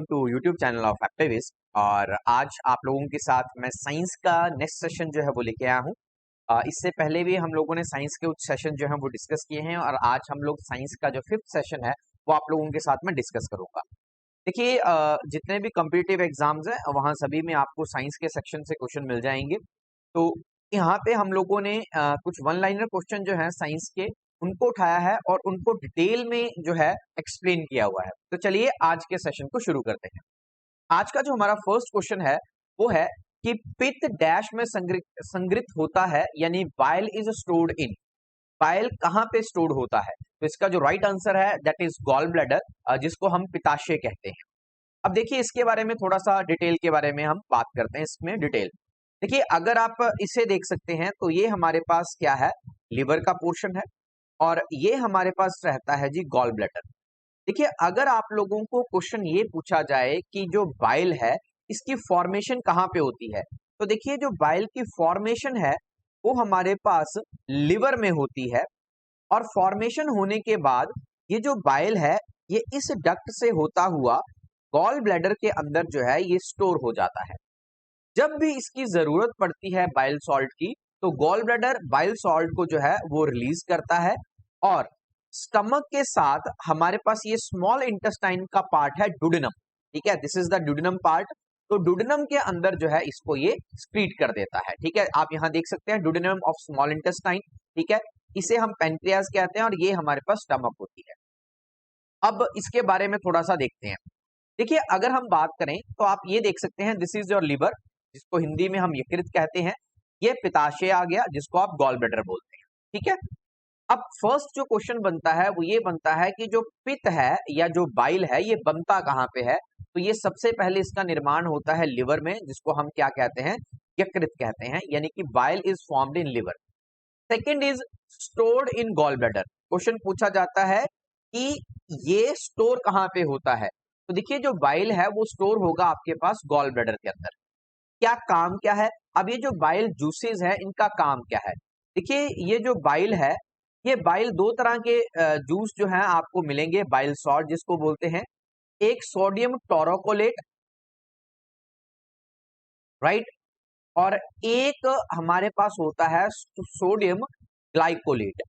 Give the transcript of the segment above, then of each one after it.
To YouTube channel of Activist. और आज आप लोगों के साथ मैं साइंस का नेक्स्ट सेशन जो है वो लेके आया हूँ। इससे पहले भी हम लोगों ने साइंस के कुछ सेशन जो है वो डिस्कस किए हैं और आज हम लोग साइंस का जो 5th सेशन है वो आप लोगों के साथ में डिस्कस करूंगा। देखिए, जितने भी कम्पिटिटिव एग्जाम्स हैं वहाँ सभी में आपको साइंस के सेक्शन से क्वेश्चन मिल जाएंगे। तो यहाँ पे हम लोगों ने कुछ वन लाइनर क्वेश्चन जो है साइंस के उनको उठाया है और उनको डिटेल में जो है एक्सप्लेन किया हुआ है। तो चलिए आज के सेशन को शुरू करते हैं। आज का जो हमारा फर्स्ट क्वेश्चन है वो है कि पित्त डैश में संग्रहित होता है, यानी bile is stored in. Bile कहाँ पे स्टोर्ड होता है? तो इसका जो राइट आंसर है दैट इज गॉल ब्लैडर, जिसको हम पित्ताशय कहते हैं। अब देखिए, इसके बारे में थोड़ा सा डिटेल के बारे में हम बात करते हैं। इसमें डिटेल देखिए, अगर आप इसे देख सकते हैं तो ये हमारे पास क्या है, लिवर का पोर्शन है और ये हमारे पास रहता है जी गॉल ब्लैडर। देखिए, अगर आप लोगों को क्वेश्चन ये पूछा जाए कि जो बाइल है इसकी फॉर्मेशन कहाँ पे होती है, तो देखिए जो बाइल की फॉर्मेशन है वो हमारे पास लिवर में होती है। और फॉर्मेशन होने के बाद ये जो बाइल है ये इस डक्ट से होता हुआ गॉल ब्लैडर के अंदर जो है ये स्टोर हो जाता है। जब भी इसकी जरूरत पड़ती है बाइल सॉल्ट की, तो गॉल ब्लैडर बाइल सॉल्ट को जो है वो रिलीज करता है। और स्टमक के साथ हमारे पास ये स्मॉल इंटेस्टाइन का पार्ट है डुडेनम, ठीक है, this is the duodenum part. तो डुडेनम के अंदर जो है इसको ये स्क्रीट कर देता है, ठीक है। आप यहां देख सकते हैं डुडेनम ऑफ स्मॉल इंटेस्टाइन, ठीक है। इसे हम पेनक्रियाज कहते हैं और ये हमारे पास स्टमक होती है। अब इसके बारे में थोड़ा सा देखते हैं। देखिए, अगर हम बात करें तो आप ये देख सकते हैं दिस इज योर लिवर, जिसको हिंदी में हम यकृत कहते हैं। ये पित्ताशय आ गया, जिसको आप गॉल ब्लैडर बोलते हैं, ठीक है। अब फर्स्ट जो क्वेश्चन बनता है वो ये बनता है कि जो पित्त है या जो बाइल है ये बनता कहाँ पे है। तो ये सबसे पहले इसका निर्माण होता है लिवर में, जिसको हम क्या कहते हैं, यकृत कहते हैं, यानी कि bile is formed in liver. Second is stored in gall bladder. Question पूछा जाता है कि ये स्टोर कहाँ पे होता है। तो देखिए, जो बाइल है वो स्टोर होगा आपके पास गॉल ब्लैडर के अंदर। क्या काम क्या है? अब ये जो बाइल जूसेस है इनका काम क्या है? देखिए, ये जो बाइल है, ये बाइल दो तरह के जूस जो हैं आपको मिलेंगे, बाइल सॉल्ट जिसको बोलते हैं। एक सोडियम टोरोकोलेट, राइट, और एक हमारे पास होता है सोडियम ग्लाइकोलेट।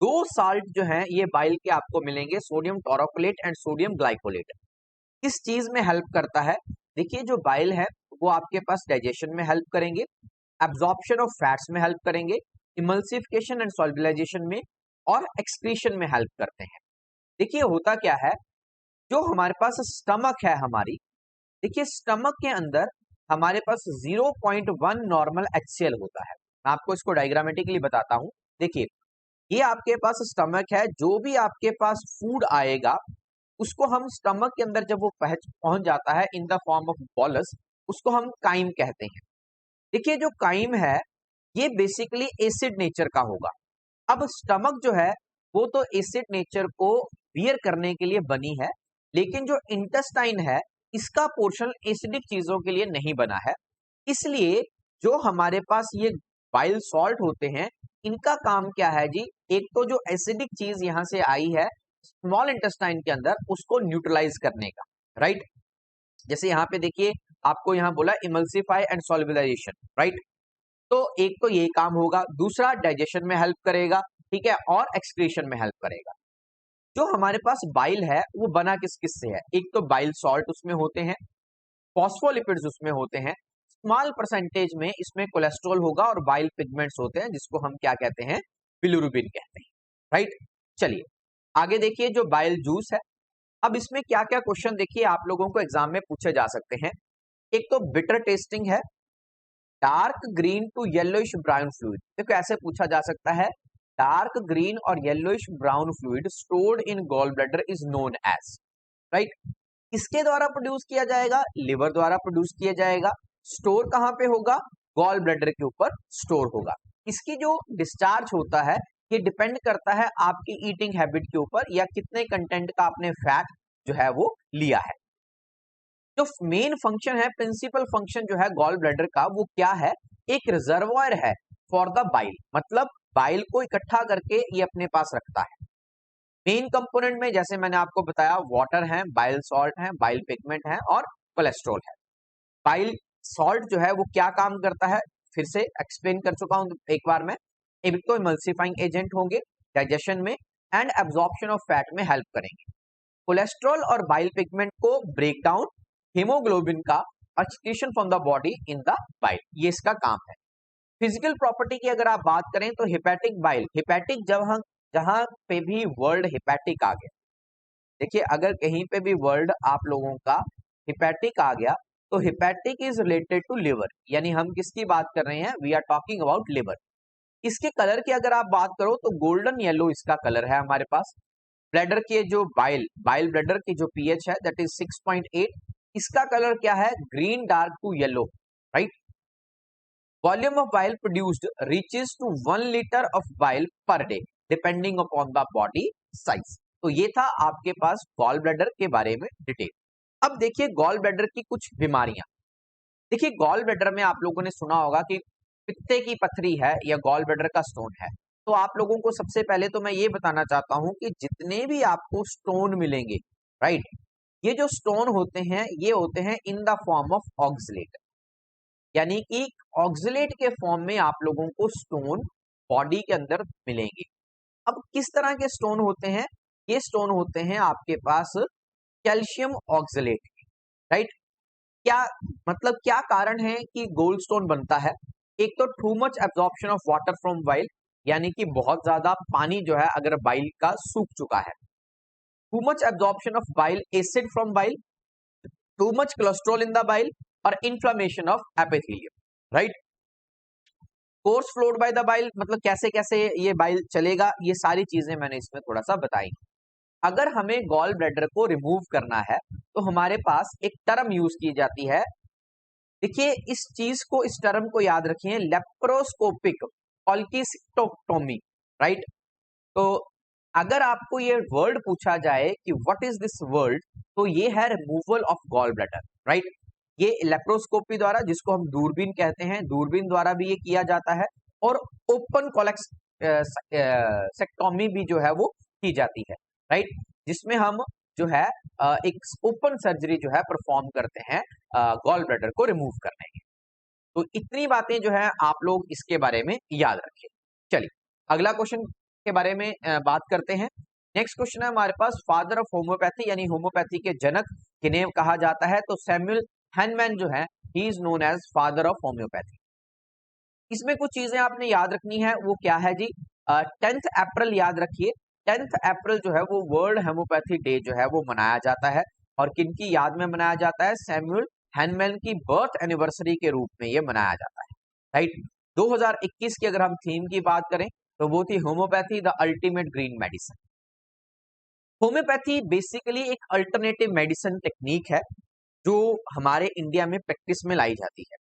दो साल्ट जो हैं ये बाइल के आपको मिलेंगे, sodium taurocholate and sodium glycolate. किस चीज में हेल्प करता है? देखिए, जो बाइल है वो आपके पास डाइजेशन में हेल्प करेंगे, एब्जॉर्प्शन ऑफ फैट्स में हेल्प करेंगे, इमल्सिफिकेशन एंड सॉल्युबलाइजेशन में, और एक्सक्रीशन में हेल्प करते हैं। देखिए, होता क्या है, जो हमारे पास स्टमक है हमारी, देखिए स्टमक के अंदर हमारे पास 0.1 नॉर्मल HCl होता है। मैं आपको इसको डायग्रामेटिकली बताता हूं। देखिए, ये आपके पास स्टमक है, जो भी आपके पास फूड आएगा उसको हम स्टमक के अंदर जब वो पहुंच जाता है in the form of bolus, उसको हम काइम कहते हैं। देखिए, जो काइम है ये बेसिकली एसिड नेचर का होगा। अब स्टमक जो है वो तो एसिड नेचर को बियर करने के लिए बनी है, लेकिन जो इंटेस्टाइन है इसका पोर्शन एसिडिक चीजों के लिए नहीं बना है। इसलिए जो हमारे पास ये बाइल सॉल्ट होते हैं इनका काम क्या है जी, एक तो जो एसिडिक चीज यहां से आई है स्मॉल इंटेस्टाइन के अंदर उसको न्यूट्रलाइज करने का, राइट। जैसे यहाँ पे देखिए, आपको यहाँ बोला इमल्सिफाई एंड सॉल्युबलाइजेशन, राइट। तो एक तो ये काम होगा, दूसरा डाइजेशन में हेल्प करेगा, ठीक है, और एक्सक्रीशन में हेल्प करेगा। जो हमारे पास बाइल है वो बना किस किस से है? एक तो बाइल सॉल्ट उसमें होते हैं, फॉस्फोलिपिड्स उसमें होते हैं, स्मॉल परसेंटेज में इसमें कोलेस्ट्रॉल होगा और बाइल पिगमेंट्स होते हैं जिसको हम क्या कहते हैं, बिलिरुबिन कहते हैं, राइट। चलिए आगे देखिए, जो बाइल जूस है, अब इसमें क्या क्या क्वेश्चन देखिए आप लोगों को एग्जाम में पूछे जा सकते हैं। एक तो बिटर टेस्टिंग है, dark green to yellowish brown fluid. देखो ऐसे पूछा जा सकता है, डार्क ग्रीन और yellowish brown fluid stored in gall bladder is known as, right. किसके द्वारा प्रोड्यूस किया जाएगा? लिवर द्वारा प्रोड्यूस किया जाएगा। स्टोर कहां पे होगा? गॉल ब्लैडर के ऊपर स्टोर होगा। इसकी जो डिस्चार्ज होता है ये डिपेंड करता है आपकी ईटिंग हैबिट के ऊपर, या कितने कंटेंट का आपने फैट जो है वो लिया है। जो मेन फंक्शन है, प्रिंसिपल फंक्शन जो है गॉल ब्लैडर का, वो क्या है? एक रिजर्वॉयर है फॉर द बाइल, मतलब बाइल को इकट्ठा करके ये अपने पास रखता है। मेन कंपोनेंट में जैसे मैंने आपको बताया वाटर है, बाइल सॉल्ट है, बाइल पिगमेंट है और कोलेस्ट्रॉल है। बाइल सॉल्ट जो है वो क्या काम करता है, फिर से एक्सप्लेन कर चुका हूं एक बार में। एक तो इमल्सिफाइंग एजेंट होंगे डाइजेशन में एंड एब्जॉर्प्शन ऑफ फैट में हेल्प करेंगे। कोलेस्ट्रॉल और बाइल पिगमेंट को ब्रेक डाउन हीमोग्लोबिन का excretion from the body in the bile, ये इसका काम है। फिजिकल प्रॉपर्टी की अगर आप बात करें तो हेपेटिक बाइल, हेपेटिक जब हम जहां पे भी वर्ड हेपेटिक आ गया, देखिए अगर कहीं पे भी वर्ड आप लोगों का हिपैटिक आ गया तो hepatic is related to liver, यानी हम किसकी बात कर रहे हैं, we are talking about liver. इसके कलर की अगर आप बात करो तो गोल्डन येलो इसका कलर है हमारे पास। ब्लैडर के जो बाइल ब्लैडर की जो पीएच है दैट इज 6.8, इसका कलर क्या है, green dark to yellow, right. Volume of bile produced reaches to 1 litre of bile per day depending upon the body size. तो ये था आपके पास गॉल ब्लैडर के बारे में डिटेल। अब देखिए गॉल ब्लैडर की कुछ बीमारियां। देखिए गॉल ब्लैडर में आप लोगों ने सुना होगा कि पित्ते की पथरी है या गॉल ब्लैडर का स्टोन है। तो आप लोगों को सबसे पहले तो मैं ये बताना चाहता हूं कि जितने भी आपको स्टोन मिलेंगे, राइट, ये जो स्टोन होते हैं ये होते हैं in the form of oxalate, यानी कि ऑक्सलेट के फॉर्म में आप लोगों को स्टोन बॉडी के अंदर मिलेंगे। अब किस तरह के स्टोन होते हैं, ये स्टोन होते हैं आपके पास कैल्शियम ऑक्सलेट, राइट। क्या मतलब क्या कारण है कि गोल्ड स्टोन बनता है, एक तो to much absorption of water from bile, यानी कि बहुत ज्यादा पानी जो है अगर बाइल का सूख चुका है, too much absorption of bile acid from bile, too much cholesterol in the bile और inflammation of epithelium, right. Course flowed by the bile, मतलब कैसे कैसे ये बाइल चलेगा, ये सारी चीजें मैंने इसमें थोड़ा सा बताई। अगर हमें गॉल ब्लैडर को रिमूव करना है तो हमारे पास एक टर्म यूज की जाती है। देखिए इस चीज को, इस टर्म को याद रखिए, लेप्रोस्कोपिक कॉल्किस्टोटोमी, राइट। तो अगर आपको ये वर्ड पूछा जाए कि व्हाट इज दिस वर्ड, तो ये है removal of gall bladder, right. ये लेप्रोस्कोपी द्वारा, जिसको हम दूरबीन कहते हैं, दूरबीन द्वारा भी ये किया जाता है और ओपन कोलेक्सेक्टोमी भी जो है वो की जाती है, राइट, जिसमें हम जो है एक ओपन सर्जरी जो है परफॉर्म करते हैं गॉल ब्लैडर को रिमूव करने की। तो इतनी बातें जो है आप लोग इसके बारे में याद रखें। चलिए अगला क्वेश्चन के बारे में बात करते हैं। नेक्स्ट क्वेश्चन है हमारे पास, फादर ऑफ होम्योपैथी, यानी होम्योपैथी के जनक किन्हें कहा जाता है, तो सैमुअल हैनमैन जो है he is known as father of homeopathy. इसमें कुछ चीजें आपने याद रखनी है, वो क्या है जी, 10th अप्रैल याद रखिए, 10th अप्रैल जो है वो वर्ल्ड होम्योपैथी डे जो है वो मनाया जाता है। और किनकी याद में मनाया जाता है, सैमुअल हैनमैन की बर्थ एनिवर्सरी के रूप में ये मनाया जाता है, राइट। 2021 की अगर हम थीम की बात करें तो वो थी homeopathy the ultimate green medicine. Homeopathy basically एक अल्टरनेटिव मेडिसिन टेक्निक है जो हमारे इंडिया में प्रैक्टिस में लाई जाती है,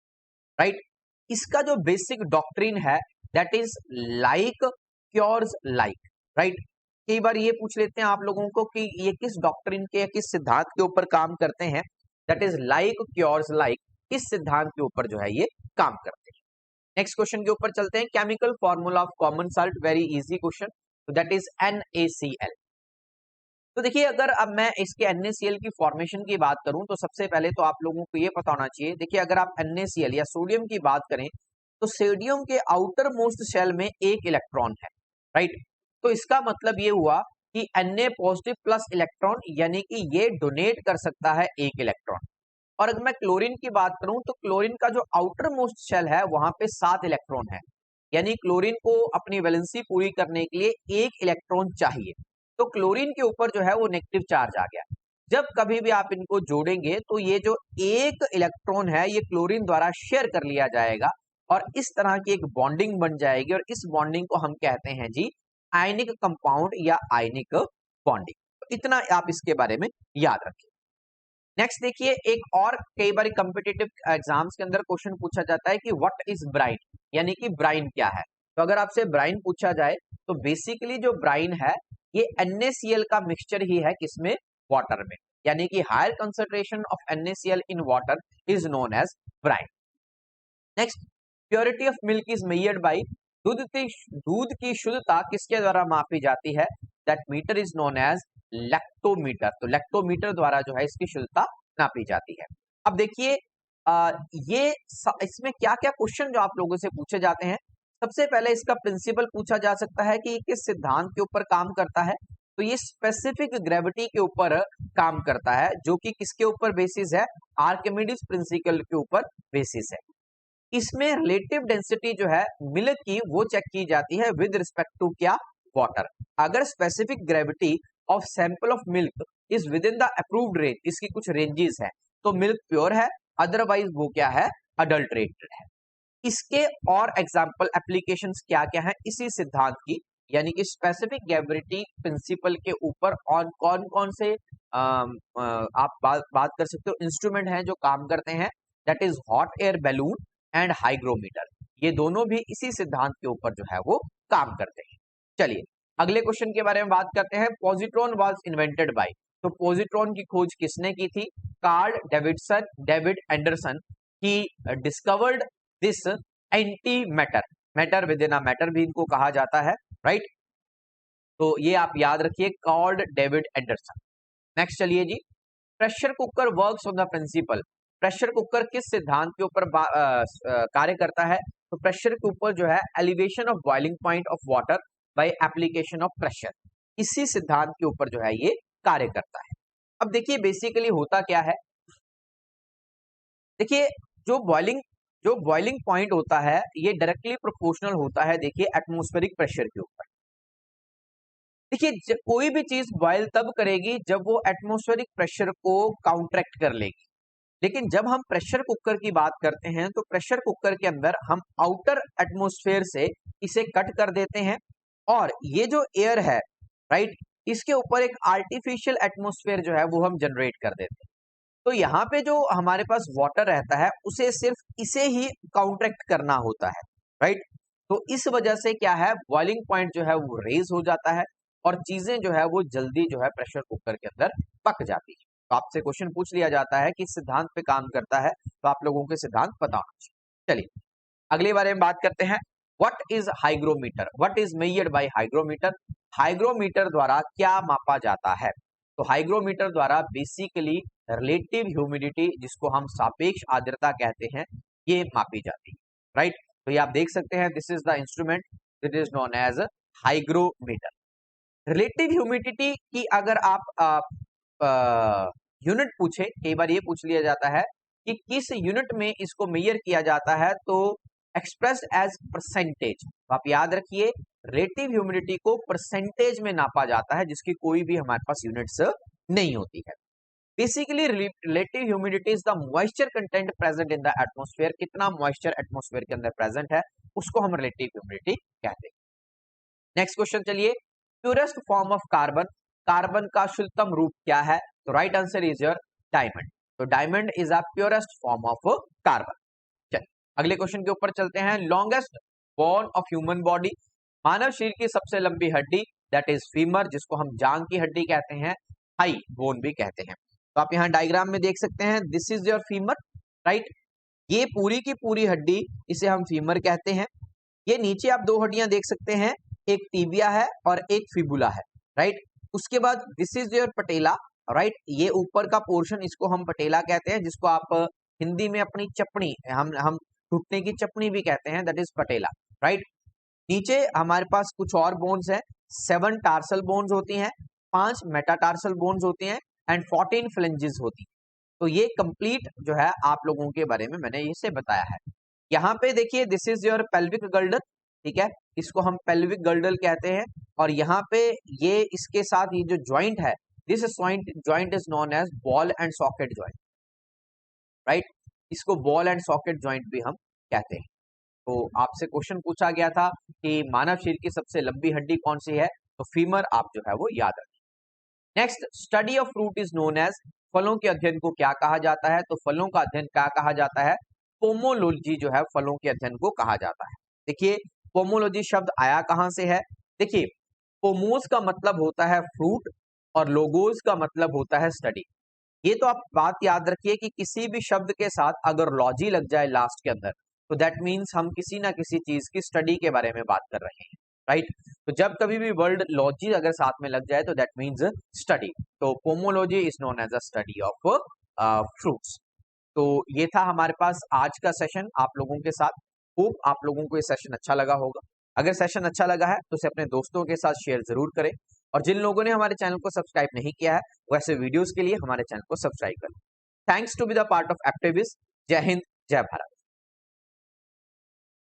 राइट। इसका जो बेसिक डॉक्ट्रिन है that is like cures like, right. कई बार ये पूछ लेते हैं आप लोगों को कि ये किस डॉक्ट्रिन के या किस सिद्धांत के ऊपर काम करते हैं, that is like cures like, इस सिद्धांत के ऊपर जो है ये काम करते हैं। नेक्स्ट क्वेश्चन के ऊपर चलते हैं, chemical formula of common salt, very easy question, तो दैट इज NaCl। तो देखिए अगर अब मैं इसके NaCl की फॉर्मेशन की बात करूं तो सबसे पहले तो आप लोगों को ये पता होना चाहिए, देखिए अगर आप NaCl या सोडियम की बात करें तो सोडियम के आउटर मोस्ट शेल में एक इलेक्ट्रॉन है, राइट। तो इसका मतलब ये हुआ कि Na पॉजिटिव प्लस इलेक्ट्रॉन, यानी कि ये डोनेट कर सकता है एक इलेक्ट्रॉन। और अगर मैं क्लोरीन की बात करूं तो क्लोरीन का जो आउटर मोस्ट शेल है वहां पे 7 इलेक्ट्रॉन है, यानी क्लोरीन को अपनी वैलेंसी पूरी करने के लिए एक इलेक्ट्रॉन चाहिए। तो क्लोरीन के ऊपर जो है वो नेगेटिव चार्ज आ गया। जब कभी भी आप इनको जोड़ेंगे तो ये जो एक इलेक्ट्रॉन है ये क्लोरीन द्वारा शेयर कर लिया जाएगा और इस तरह की एक बॉन्डिंग बन जाएगी और इस बॉन्डिंग को हम कहते हैं जी आयनिक कंपाउंड या आयनिक बॉन्डिंग। तो इतना आप इसके बारे में याद रखिए। नेक्स्ट देखिए, एक और कई बार कॉम्पिटिटिव एग्जाम्स के अंदर क्वेश्चन पूछा जाता है कि व्हाट इज ब्राइन, यानी कि ब्राइन क्या है। तो अगर आपसे ब्राइन पूछा जाए तो बेसिकली जो ब्राइन है ये NaCl का मिक्सचर ही है, किसमें, वाटर में, यानी कि higher concentration of NaCl in water is known as brine. Next, purity of milk is measured by, दूध की शुद्धता किसके द्वारा मापी जाती है, that meter is known as lactometer. तो लैक्टोमीटर द्वारा जो है इसकी शुद्धता नापी जाती है। अब देखिए इसमें क्या क्या क्वेश्चन जो आप लोगों से पूछे जाते हैं। सबसे पहले इसका प्रिंसिपल पूछा जा सकता है कि किस सिद्धांत के ऊपर काम करता है। तो ये स्पेसिफिक ग्रेविटी के ऊपर काम करता है, जो कि किसके ऊपर बेसिस है, आर्किमिडीज प्रिंसिपल के ऊपर बेसिस है। इसमें रिलेटिव डेंसिटी जो है मिल्क की वो चेक की जाती है विद रिस्पेक्ट टू क्या, वाटर। अगर specific gravity of sample of milk is with in the approved range, इसकी कुछ रेंजेस है, तो मिल्क प्योर है, अदरवाइज वो क्या है, अडल्ट्रेटेड है। इसके और एग्जाम्पल एप्लीकेशंस क्या क्या है इसी सिद्धांत की, यानी कि स्पेसिफिक ग्रेविटी प्रिंसिपल के ऊपर और कौन कौन से आप बात कर सकते हो इंस्ट्रूमेंट हैं जो काम करते हैं, that is hot air balloon and hygrometer. ये दोनों भी इसी सिद्धांत के ऊपर जो है वो काम करते हैं। चलिए अगले क्वेश्चन के बारे में बात करते हैं। पॉजिट्रॉन वाज इन्वेंटेड बाय, तो पॉजिट्रॉन की खोज किसने की थी, Carl David Anderson. He discovered this anti matter, matter with in a matter भी इनको कहा जाता है, राइट। तो ये आप याद रखिए, कार्ल डेविड एंडरसन। नेक्स्ट चलिए जी, pressure cooker works on the principle. Pressure cooker किस सिद्धांत के ऊपर कार्य करता है, तो प्रेशर के ऊपर जो है elevation of boiling point of water by application of pressure, इसी सिद्धांत के ऊपर जो है ये कार्य करता है। अब देखिए बेसिकली होता क्या है, देखिए जो बॉइलिंग पॉइंट होता है ये डायरेक्टली प्रोपोर्शनल होता है, देखिए एटमॉस्फेरिक प्रेशर के ऊपर। देखिए कोई भी चीज बॉयल तब करेगी जब वो एटमॉस्फेरिक प्रेशर को काउंटरैक्ट कर लेगी। लेकिन जब हम प्रेशर कुकर की बात करते हैं तो प्रेशर कुकर के अंदर हम आउटर एटमॉस्फेयर से इसे कट कर देते हैं, और ये जो एयर है, राइट, इसके ऊपर एक आर्टिफिशियल एटमॉस्फेयर जो है वो हम जनरेट कर देते हैं। तो यहाँ पे जो हमारे पास वाटर रहता है उसे सिर्फ इसे ही काउंटरैक्ट करना होता है, राइट। तो इस वजह से क्या है, बॉइलिंग पॉइंट जो है वो रेज हो जाता है और चीजें जो है वो जल्दी जो है प्रेशर कुकर के अंदर पक जाती है। तो आपसे क्वेश्चन पूछ लिया जाता है कि सिद्धांत पे काम करता है, तो आप लोगों के सिद्धांत पता होना चाहिए। चलिए अगले बारे में बात करते हैं। What is hygrometer, what is measured bye hygrometer. Hygrometer द्वारा क्या मापा जाता है, तो हाइग्रोमीटर द्वारा बेसिकली रिलेटिव ह्यूमिडिटी, जिसको हम सापेक्ष आर्द्रता कहते हैं, ये मापी जाती है, राइट। तो ये आप देख सकते हैं, this is the instrument that is known as hygrometer. Relative humidity की अगर आप यूनिट पूछे, कई बार ये पूछ लिया जाता है कि किस यूनिट में इसको मेजर किया जाता है, तो एक्सप्रेस्ड एज परसेंटेज। तो आप याद रखिए रिलेटिव ह्यूमिडिटी को परसेंटेज में नापा जाता है, जिसकी कोई भी हमारे पास यूनिट्स नहीं होती है। Basically relative humidity is the moisture content present in the atmosphere. कितना मॉइस्चर एटमॉस्फेयर के अंदर प्रेजेंट है उसको हम रिलेटिव ह्यूमिडिटी कहते हैं। नेक्स्ट क्वेश्चन चलिए, purest form of carbon, carbon का शुद्धतम रूप क्या है, तो right answer is your diamond. तो diamond is a purest form of carbon. चलिए अगले क्वेश्चन के ऊपर चलते हैं। Longest bone of human body, मानव शरीर की सबसे लंबी हड्डी, दैट इज फीमर, जिसको हम जांग की हड्डी कहते हैं, हाई बोन भी कहते हैं। तो आप यहाँ डायग्राम में देख सकते हैं, this is your femur, right. ये पूरी की पूरी हड्डी, इसे हम फीमर कहते हैं। ये नीचे आप दो हड्डियां देख सकते हैं, एक टिबिया है और एक फिबुला है, राइट। उसके बाद this is your patella, right. ये ऊपर का पोर्शन, इसको हम पटेला कहते हैं, जिसको आप हिंदी में अपनी चपनी, हम घुटने की चपनी भी कहते हैं, दैट इज पटेला, राइट। नीचे हमारे पास कुछ और बोन्स है, 7 टार्सल बोन्स होती हैं, 5 मेटाटार्सल बोन्स होती हैं एंड 14 फ्लेंजेस होती हैं। तो ये कंप्लीट जो है आप लोगों के बारे में मैंने इसे बताया है। यहाँ पे देखिए this is your pelvic girdle, ठीक है, इसको हम पेल्विक गर्डल कहते हैं। और यहाँ पे ये इसके साथ ये जो ज्वाइंट है, this joint is known as ball and socket joint, right. इसको बॉल एंड सॉकेट ज्वाइंट भी हम कहते हैं। तो आपसे क्वेश्चन पूछा गया था कि मानव शरीर की सबसे लंबी हड्डी कौन सी है, तो फीमर आप जो है वो याद रखिए। Next, study of fruit is known as, फलों के अध्ययन को क्या कहा जाता है, तो फलों का अध्ययन क्या कहा जाता है, पोमोलॉजी जो है फलों के अध्ययन को कहा जाता है। देखिए पोमोलॉजी शब्द आया कहां से है, देखिए पोमोस का मतलब होता है फ्रूट और लोगोस का मतलब होता है स्टडी। ये तो आप बात याद रखिए कि किसी भी शब्द के साथ अगर लॉजी लग जाए लास्ट के अंदर, तो दैट मीन्स हम किसी ना किसी चीज की स्टडी के बारे में बात कर रहे हैं, राइट। तो जब कभी भी वर्ड लॉजी अगर साथ में लग जाए तो दैट मीन्स स्टडी। तो pomology is known as a study of fruits. तो ये था हमारे पास आज का सेशन आप लोगों के साथ। होप आप लोगों को ये सेशन अच्छा लगा होगा। अगर सेशन अच्छा लगा है तो उसे अपने दोस्तों के साथ शेयर जरूर करें, और जिन लोगों ने हमारे चैनल को सब्सक्राइब नहीं किया है वो ऐसे वीडियोस के लिए हमारे चैनल को सब्सक्राइब करें। Thanks to be the part of Activist. जय हिंद, जय भारत।